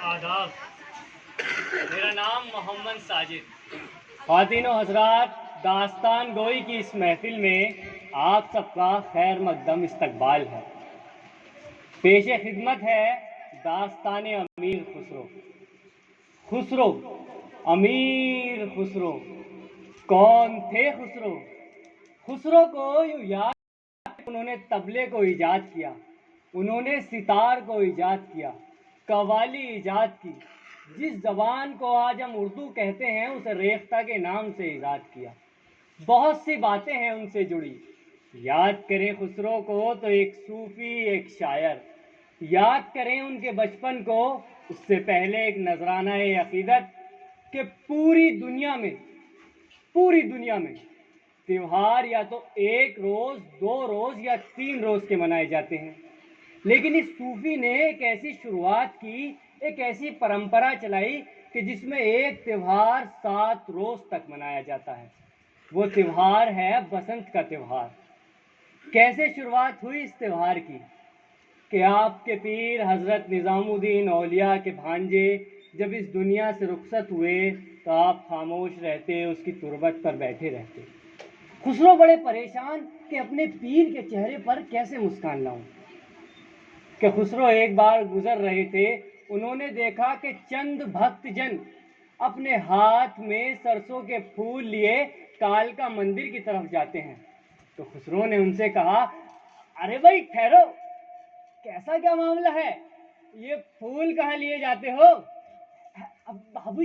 آداب، میرا نام محمد ساجد۔ خواتین و حضرات، داستان گوئی کی اس محفل میں آپ سب کا خیر مقدم استقبال ہے۔ پیش خدمت ہے داستان امیر خسرو۔ خسرو، امیر خسرو، کون تھے خسرو؟ خسرو کو یوں یاد، انہوں نے طبلے کو ایجاد کیا، انہوں نے ستار کو ایجاد کیا، قوالی ایجاد کی۔ جس زبان کو آج ہم اردو کہتے ہیں اسے ریختہ کے نام سے ایجاد کیا۔ بہت سی باتیں ہیں ان سے جڑی۔ یاد کریں خسرو کو تو ایک صوفی، ایک شاعر۔ یاد کریں ان کے بچپن کو، اس سے پہلے ایک نذرانہ عقیدت کہ پوری دنیا میں تہوار یا تو ایک روز، 2 روز یا 3 روز کے منائے جاتے ہیں، لیکن اس صوفی نے ایک ایسی شروعات کی، ایک ایسی پرمپرا چلائی کہ جس میں ایک تہوار 7 روز تک منایا جاتا ہے۔ وہ تہوار ہے بسنت کا تہوار۔ کیسے شروعات ہوئی اس تہوار کی کہ آپ کے پیر حضرت نظام الدین اولیاء کے بھانجے جب اس دنیا سے رخصت ہوئے تو آپ خاموش رہتے، اس کی تربت پر بیٹھے رہتے۔ خسرو بڑے پریشان کہ اپنے پیر کے چہرے پر کیسے مسکان لاؤں۔ کہ خسرو ایک بار گزر رہے تھے، انہوں نے دیکھا کہ چند بھکت جن اپنے ہاتھ میں سرسوں کے پھول لیے کالکا مندر کی طرف جاتے ہیں۔ تو خسرو نے ان سے کہا، ارے بھائی ٹھہرو، کیسا کیا معاملہ ہے؟ یہ پھول کہاں لیے جاتے ہو؟ بابو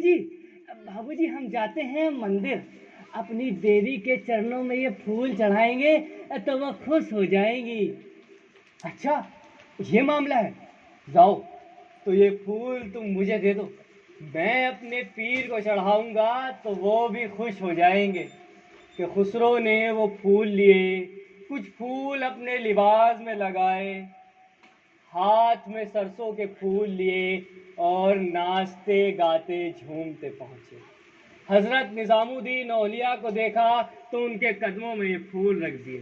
جی ہم جاتے ہیں مندر، اپنی دیوی کے چرنوں میں یہ پھول چڑھائیں گے تو وہ خوش ہو جائیں گی۔ اچھا یہ معاملہ ہے، جاؤ تو یہ پھول تم مجھے دے دو، میں اپنے پیر کو چڑھاؤں گا تو وہ بھی خوش ہو جائیں گے۔ کہ خسرو نے وہ پھول لیے، کچھ پھول اپنے لباس میں لگائے، ہاتھ میں سرسوں کے پھول لیے اور ناچتے گاتے جھومتے پہنچے۔ حضرت نظام الدین اولیاء کو دیکھا تو ان کے قدموں میں یہ پھول رکھ دیے۔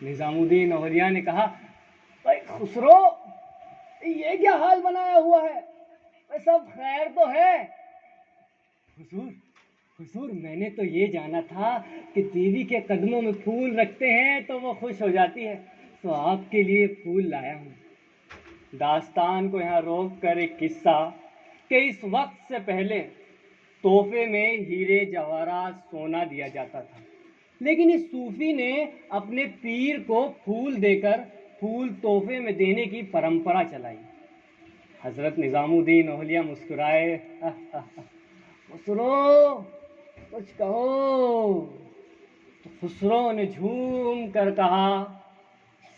نظام الدین اولیاء نے کہا، بھائی خسرو یہ کیا حال بنایا ہوا ہے؟ سب خیر تو ہے؟ حضور میں نے تو یہ جانا تھا کہ دیوی کے قدموں میں پھول رکھتے ہیں تو وہ خوش ہو جاتی ہے، تو آپ کے لیے پھول لایا ہوں۔ داستان کو یہاں روک کر ایک قصہ کہ اس وقت سے پہلے تحفے میں ہیرے جواہرات سونا دیا جاتا تھا، لیکن اس صوفی نے اپنے پیر کو پھول دے کر پھول تحفے میں دینے کی پرمپرا چلائی۔ حضرت نظام الدین اولیاء مسکرائے، خسرو کچھ کہو۔ تو خسرو نے جھوم کر کہا،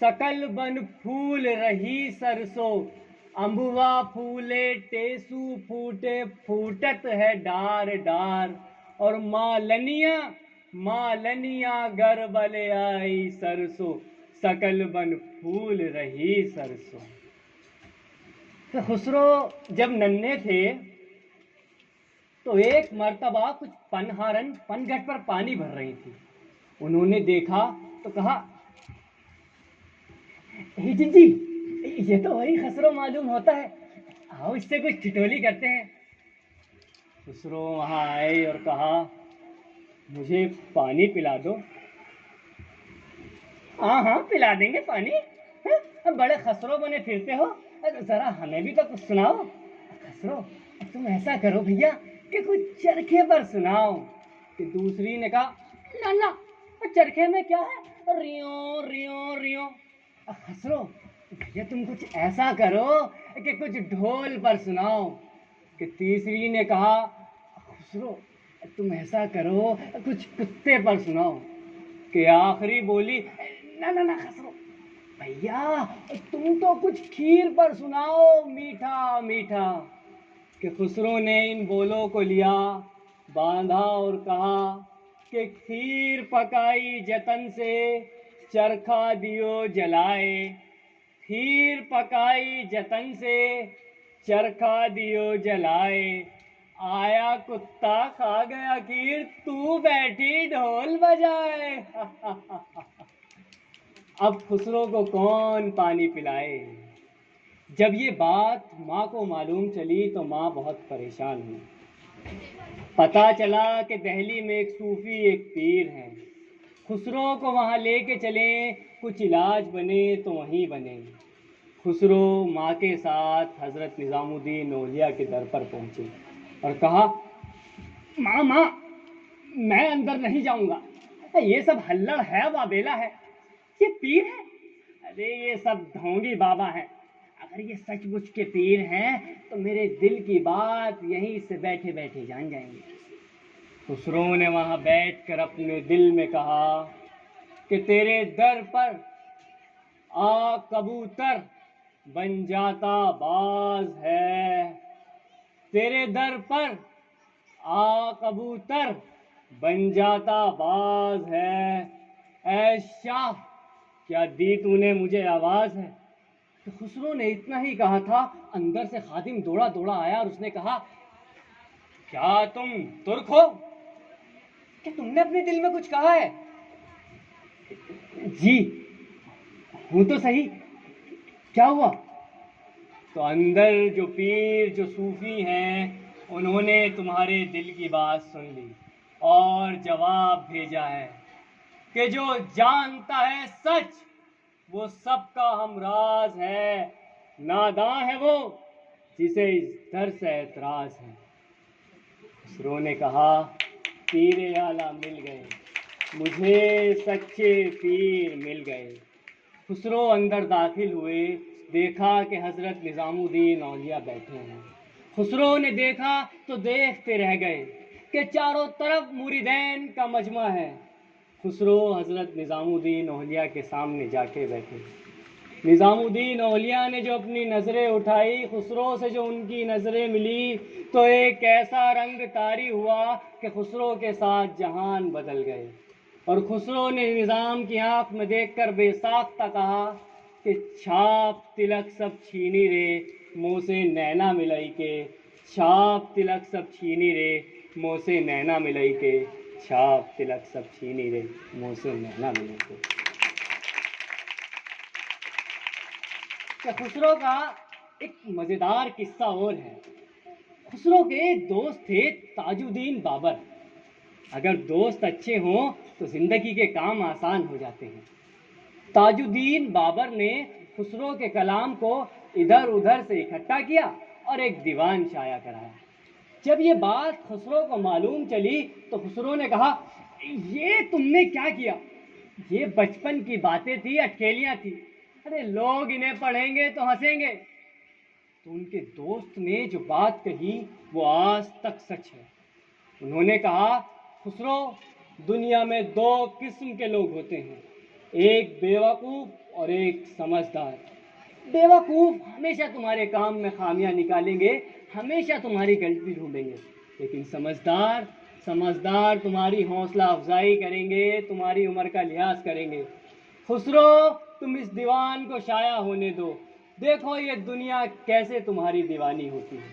سکل بن پھول رہی سرسو، امبوا پھولے ٹیسو پھوٹے، پھوٹت ہے ڈار ڈار، اور مالنیا گربلے آئی سرسو، سکل بن پھول رہی سرسو۔ تو خسرو جب ننھے تھے تو ایک مرتبہ کچھ پنہارن پن گھٹ پر پانی بھر رہی تھی۔ انہوں نے دیکھا تو کہا، جی یہ تو وہی خسرو معلوم ہوتا ہے، آؤ اس سے کچھ ٹھٹولی کرتے ہیں۔ خسرو وہاں آئے اور کہا، مجھے پانی پلا دو۔ ہاں پلا دیں گے پانی، بڑے خسرو بنے پھرتے ہو، ذرا ہمیں بھی تو کچھ سناؤ۔ خسرو تم ایسا کرو بھیا کہ کچھ چرخے پر سناؤ۔ کہ دوسری نے کہا، نہ چرخے میں کیا ہے، ریوں ریوں ریوں۔ خسرو بھیا تم کچھ ایسا کرو کہ کچھ ڈھول پر سناؤ۔ کہ تیسری نے کہا، خسرو تم ایسا کرو کچھ کتے پر سناؤ۔ کہ آخری بولی، نہ خسرو بھیا تم تو کچھ کھیر پر سناؤ، میٹھا میٹھا۔ کہ خسرو نے ان بولوں کو لیا، باندھا اور کہا کہ کھیر پکائی جتن سے، چرخا دیو جلائے، کھیر پکائی جتن سے، چرخا دیو جلائے، آیا کتا کھا گیا کھیر، تو بیٹھی ڈھول بجائے۔ اب خسرو کو کون پانی پلائے؟ جب یہ بات ماں کو معلوم چلی تو ماں بہت پریشان ہوئی۔ پتہ چلا کہ دہلی میں ایک صوفی ایک پیر ہیں، خسرو کو وہاں لے کے چلیں، کچھ علاج بنے تو وہیں بنے۔ خسرو ماں کے ساتھ حضرت نظام الدین اولیاء کے در پر پہنچے اور کہا، ماں ماں میں اندر نہیں جاؤں گا، یہ سب ہلڑ ہے، وابیلا ہے، یہ پیر ہے، ارے یہ سب ڈھونگی بابا ہیں، اگر یہ سچ مچ کے پیر ہیں تو میرے دل کی بات یہیں سے بیٹھے بیٹھے جان جائیں گے۔ خسرو نے وہاں بیٹھ کر اپنے دل میں کہا کہ تیرے در پر آ کبوتر بن جاتا باز ہے، تیرے در پر آ کبوتر بن جاتا باز ہے، اے شاہ کیا دی تو نے مجھے آواز ہے۔ تو خسرو نے اتنا ہی کہا تھا، اندر سے خادم دوڑا دوڑا آیا اور اس نے کہا، کیا تم ترک ہو؟ کہ تم نے اپنے دل میں کچھ کہا ہے؟ جی ہوں تو صحیح، کیا ہوا؟ تو اندر جو پیر جو صوفی ہیں انہوں نے تمہارے دل کی بات سن لی اور جواب بھیجا ہے کہ جو جانتا ہے سچ وہ سب کا ہمراز ہے، ناداں ہے وہ جسے اس در سے اعتراض ہے۔ خسرو نے کہا، پیر اعلیٰ مل گئے، مجھے سچے پیر مل گئے۔ خسرو اندر داخل ہوئے، دیکھا کہ حضرت نظام الدین اولیاء بیٹھے ہیں۔ خسرو نے دیکھا تو دیکھتے رہ گئے کہ چاروں طرف مریدین کا مجمع ہے۔ خسرو حضرت نظام الدین اولیاء کے سامنے جا کے بیٹھے۔ نظام الدین اولیاء نے جو اپنی نظریں اٹھائی، خسرو سے جو ان کی نظریں ملی تو ایک ایسا رنگ طاری ہوا کہ خسرو کے ساتھ جہان بدل گئے۔ اور خسرو نے نظام کی آنکھ میں دیکھ کر بے ساختہ کہا کہ چھاپ تلک سب چھینی رے منہ سے نینا ملائی کے، چھاپ تلک سب چھینی رے منہ سے نینا ملائی کے، چھاپ تلک سب چھینی رے منہ سے نینا ملائی کے۔ خسرو کا ایک مزیدار قصہ اور ہے۔ خسرو کے ایک دوست تھے تاج الدین بابر۔ اگر دوست اچھے ہوں تو زندگی کے کام آسان ہو جاتے ہیں۔ تاج الدین بابر نے خسرو کے کلام کو ادھر ادھر سے اکٹھا کیا اور ایک دیوان شائع کرایا۔ جب یہ بات خسرو کو معلوم چلی تو خسرو نے کہا، یہ تم نے کیا کیا؟ یہ بچپن کی باتیں تھی، اٹکیلیاں تھی، ارے لوگ انہیں پڑھیں گے تو ہنسیں گے۔ تو ان کے دوست نے جو بات کہی وہ آج تک سچ ہے۔ انہوں نے کہا، خسرو دنیا میں دو قسم کے لوگ ہوتے ہیں، ایک بیوقوف اور ایک سمجھدار۔ بیوقوف ہمیشہ تمہارے کام میں خامیاں نکالیں گے، ہمیشہ تمہاری غلطی ڈھونڈیں گے، لیکن سمجھدار تمہاری حوصلہ افزائی کریں گے، تمہاری عمر کا لحاظ کریں گے۔ خسرو تم اس دیوان کو شائع ہونے دو، دیکھو یہ دنیا کیسے تمہاری دیوانی ہوتی ہے۔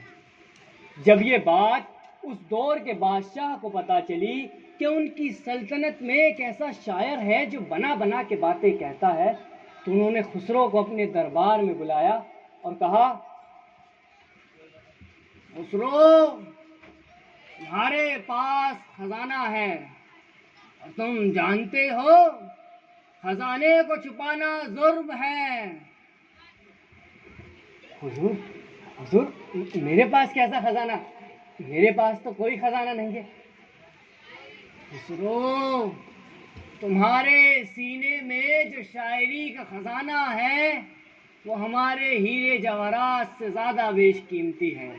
جب یہ بات اس دور کے بادشاہ کو پتہ چلی کہ ان کی سلطنت میں ایک ایسا شاعر ہے جو بنا بنا کے باتیں کہتا ہے، تو انہوں نے خسرو کو اپنے دربار میں بلایا اور کہا، خسرو تمہارے پاس خزانہ ہے اور تم جانتے ہو خزانے کو چھپانا جرم ہے۔ حضور میرے پاس کیسا خزانہ؟ میرے پاس تو کوئی خزانہ نہیں ہے۔ خسرو تمہارے سینے میں جو شاعری کا خزانہ ہے وہ ہمارے ہیرے جواہرات سے زیادہ بیش قیمتی ہے۔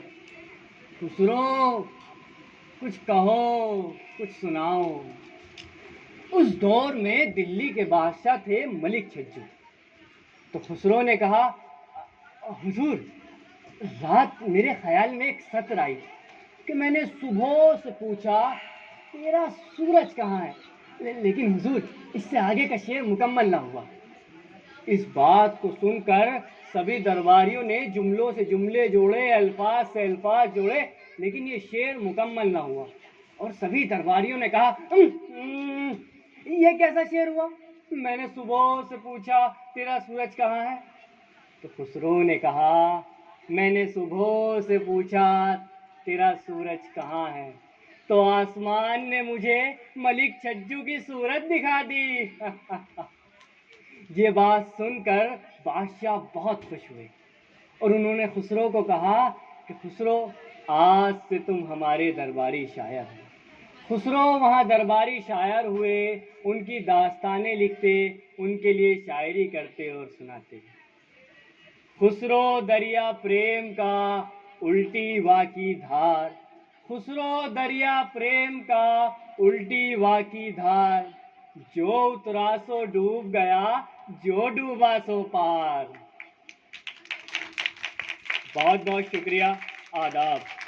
خسرو کچھ کہو، کچھ سناؤ۔ اس دور میں دلی کے بادشاہ تھے ملک چھجو۔ تو خسرو نے کہا، حضور رات میرے خیال میں ایک سطر آئی کہ میں نے صبح سے پوچھا تیرا سورج کہاں ہے، لیکن حضور اس سے آگے کا شعر مکمل نہ ہوا۔ اس بات کو سن کر سبھی درباریوں نے جملوں سے جملے جوڑے، الفاظ سے الفاظ جوڑے، لیکن یہ شعر مکمل نہ ہوا۔ اور سبھی درباریوں نے کہا، یہ کیسا شعر ہوا؟ میں نے صبح سے پوچھا تیرا سورج کہاں ہے۔ تو خسرو نے کہا میں نے صبح سے پوچھا تیرا سورج کہاں ہے تو آسمان نے مجھے ملک چھجو کی صورت دکھا دی۔ یہ بات سن کر بادشاہ بہت خوش ہوئے اور انہوں نے خسرو کو کہا کہ خسرو آج سے تم ہمارے درباری شاعر ہو۔ خسرو وہاں درباری شاعر ہوئے، ان کی داستانیں لکھتے، ان کے لیے شاعری کرتے اور سناتے۔ خسرو دریا پریم کا الٹی وا کی دھار، خسرو دریا پریم کا الٹی وا کی دھار، جو اترا سو ڈوب گیا، جو ڈوبا سو پار۔ بہت بہت شکریہ، آداب۔